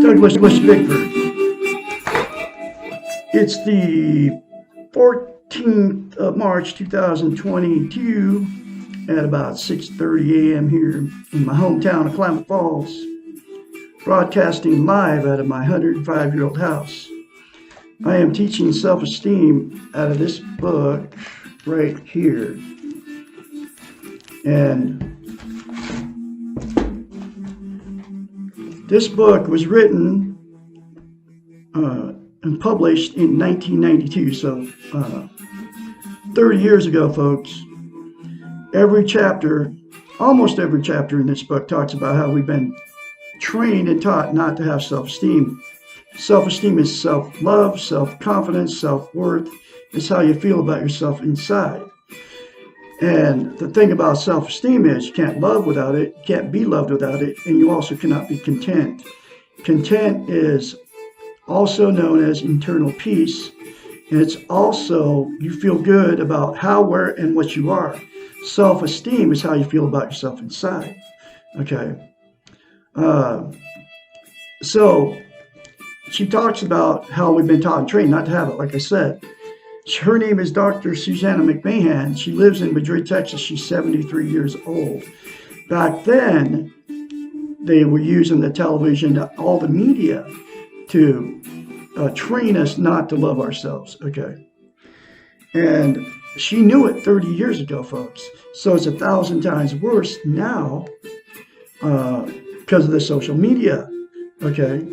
Douglas Bickford. It's the 14th of March 2022 at about 6:30 a.m. here in my hometown of Klamath Falls, broadcasting live out of my 105-year-old house. I am teaching self-esteem out of this book right here. And this book was written and published in 1992, so 30 years ago, folks. Every chapter, almost every chapter in this book talks about how we've been trained and taught not to have self-esteem. Self-esteem is self-love, self-confidence, self-worth. It's how you feel about yourself inside. And the thing about self-esteem is you can't love without it, you can't be loved without it, and you also cannot be content. Content is also known as internal peace, and it's also you feel good about how, where, and what you are. Self-esteem is how you feel about yourself inside. Okay. So she talks about how we've been taught and trained not to have it, like I said. Her name is Dr. Susanna McMahon. She lives in Madrid, Texas. She's 73 years old. Back then, they were using the television, all the media, to train us not to love ourselves, okay? And she knew it 30 years ago, folks. So it's 1,000 times worse now because of the social media, okay?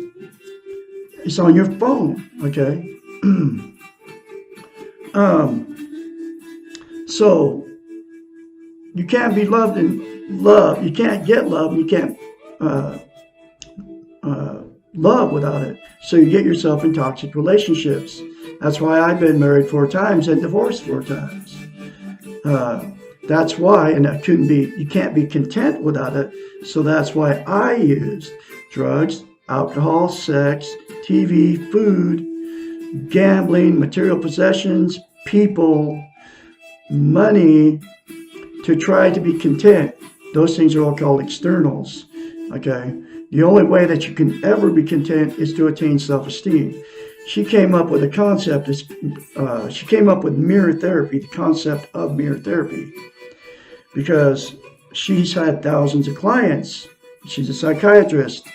It's on your phone, okay? So you can't be loved and love. You can't get love. You can't love without it. So you get yourself in toxic relationships. That's why I've been married 4 times and divorced 4 times. That's why, and you can't be content without it. So that's why I used drugs, alcohol, sex, TV, food, gambling, material possessions, people, money to try to be content. Those things are all called externals. Okay. The only way that you can ever be content is to attain self-esteem. She came up with a concept. She came up with mirror therapy, the concept of mirror therapy, because she's had thousands of clients. She's a psychiatrist.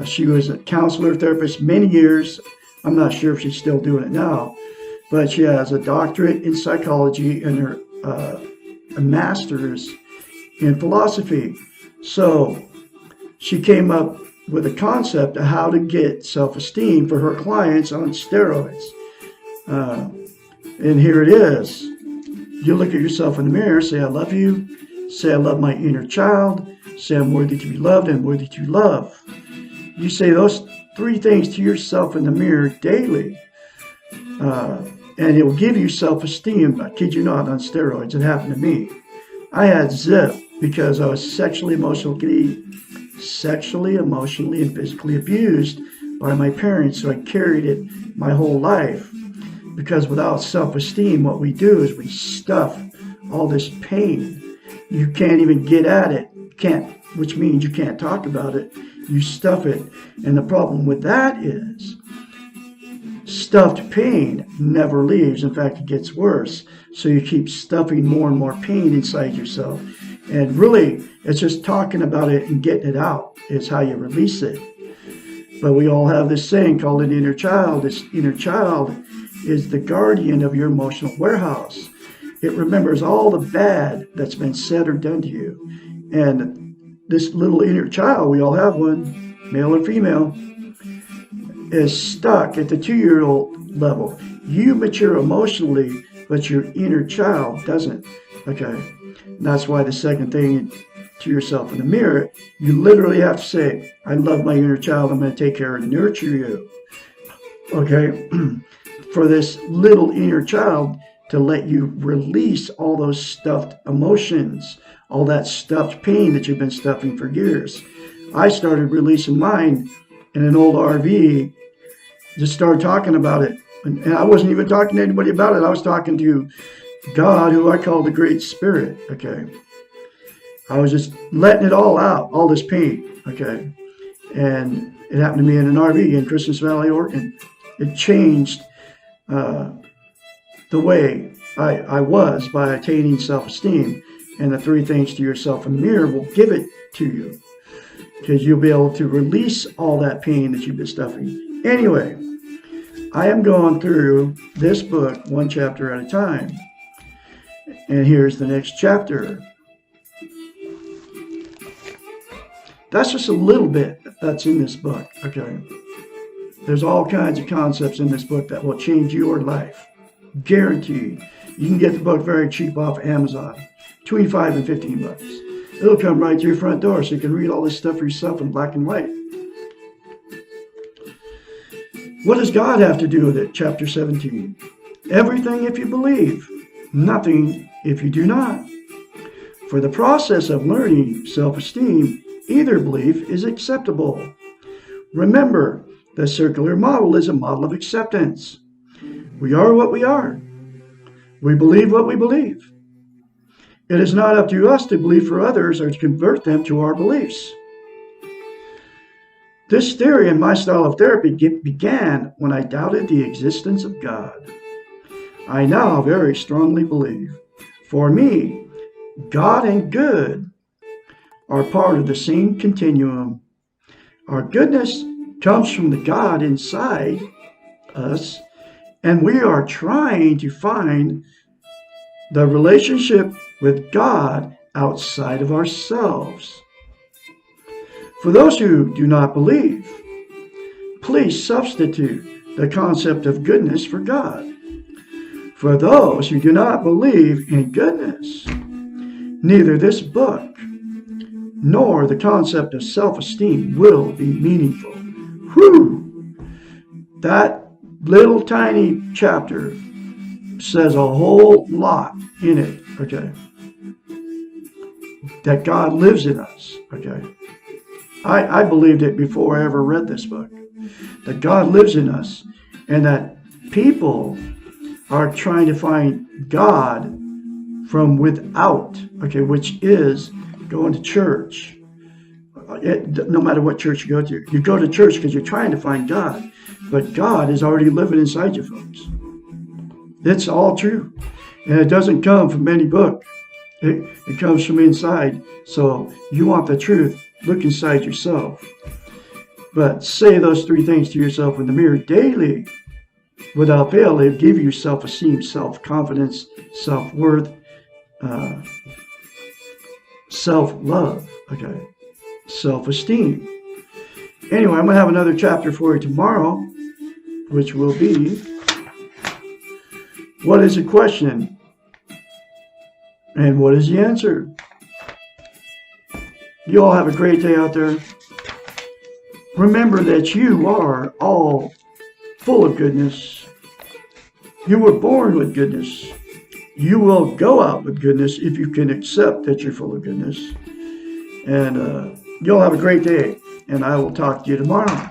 She was a counselor, therapist many years. I'm not sure if she's still doing it now, but she has a doctorate in psychology and her a master's in philosophy. So she came up with a concept of how to get self-esteem for her clients on steroids. And here it is. You look at yourself in the mirror, say, I love you. Say, I love my inner child. Say, I'm worthy to be loved and worthy to love. You say those 3 things to yourself in the mirror daily. And it will give you self-esteem. I kid you not, on steroids. It happened to me. I had zip because I was sexually, emotionally, and physically abused by my parents. So I carried it my whole life. Because without self-esteem, what we do is we stuff all this pain. You can't even get at it. Which means you can't talk about it. You stuff it. And the problem with that is stuffed pain never leaves. In fact, it gets worse. So you keep stuffing more and more pain inside yourself. And really, it's just talking about it and getting it out is how you release it. But we all have this saying called an inner child. This inner child is the guardian of your emotional warehouse. It remembers all the bad that's been said or done to you. And this little inner child, we all have one, male or female, is stuck at the 2-year-old level. You mature emotionally, but your inner child doesn't. Okay. And that's why the second thing to yourself in the mirror, you literally have to say, I love my inner child. I'm going to take care and nurture you. Okay. The for this little inner child to let you release all those stuffed emotions, all that stuffed pain that you've been stuffing for years. I started releasing mine in an old RV, just started talking about it. And I wasn't even talking to anybody about it. I was talking to God, who I call the Great Spirit, okay? I was just letting it all out, all this pain, okay? And it happened to me in an RV in Christmas Valley, Oregon. It changed the way I was by attaining self-esteem. And the 3 things to yourself in the mirror will give it to you, because you'll be able to release all that pain that you've been stuffing. Anyway, I am going through this book 1 chapter at a time. And here's the next chapter. That's just a little bit that's in this book, okay? There's all kinds of concepts in this book that will change your life. Guaranteed. You can get the book very cheap off Amazon. Between $5 and $15. It'll come right to your front door so you can read all this stuff for yourself in black and white. What does God have to do with it? Chapter 17. Everything if you believe, nothing if you do not. For the process of learning self-esteem, either belief is acceptable. Remember, the circular model is a model of acceptance. We are what we are. We believe what we believe. It is not up to us to believe for others or to convert them to our beliefs. This theory and my style of therapy began when I doubted the existence of God. I now very strongly believe, for me, God and good are part of the same continuum. Our goodness comes from the God inside us, and we are trying to find the relationship with God outside of ourselves. For those who do not believe, please substitute the concept of goodness for God. For those who do not believe in goodness, neither this book nor the concept of self-esteem will be meaningful. Whew! That little tiny chapter says a whole lot in it, okay? That God lives in us, okay? I believed it before I ever read this book. That God lives in us, and that people are trying to find God from without, okay, which is going to church. No matter what church you go to church because you're trying to find God, but God is already living inside you, folks. It's all true, and it doesn't come from any book. It comes from inside. So you want the truth, look inside yourself. But say those 3 things to yourself in the mirror daily. Without fail, they give you self-esteem, self-confidence, self-worth, self-love, okay, self-esteem. Anyway, I'm going to have another chapter for you tomorrow, which will be, what is the question? And what is the answer? You all have a great day out there. Remember that you are all full of goodness. You were born with goodness. You will go out with goodness if you can accept that you're full of goodness. And you'll have a great day. And I will talk to you tomorrow.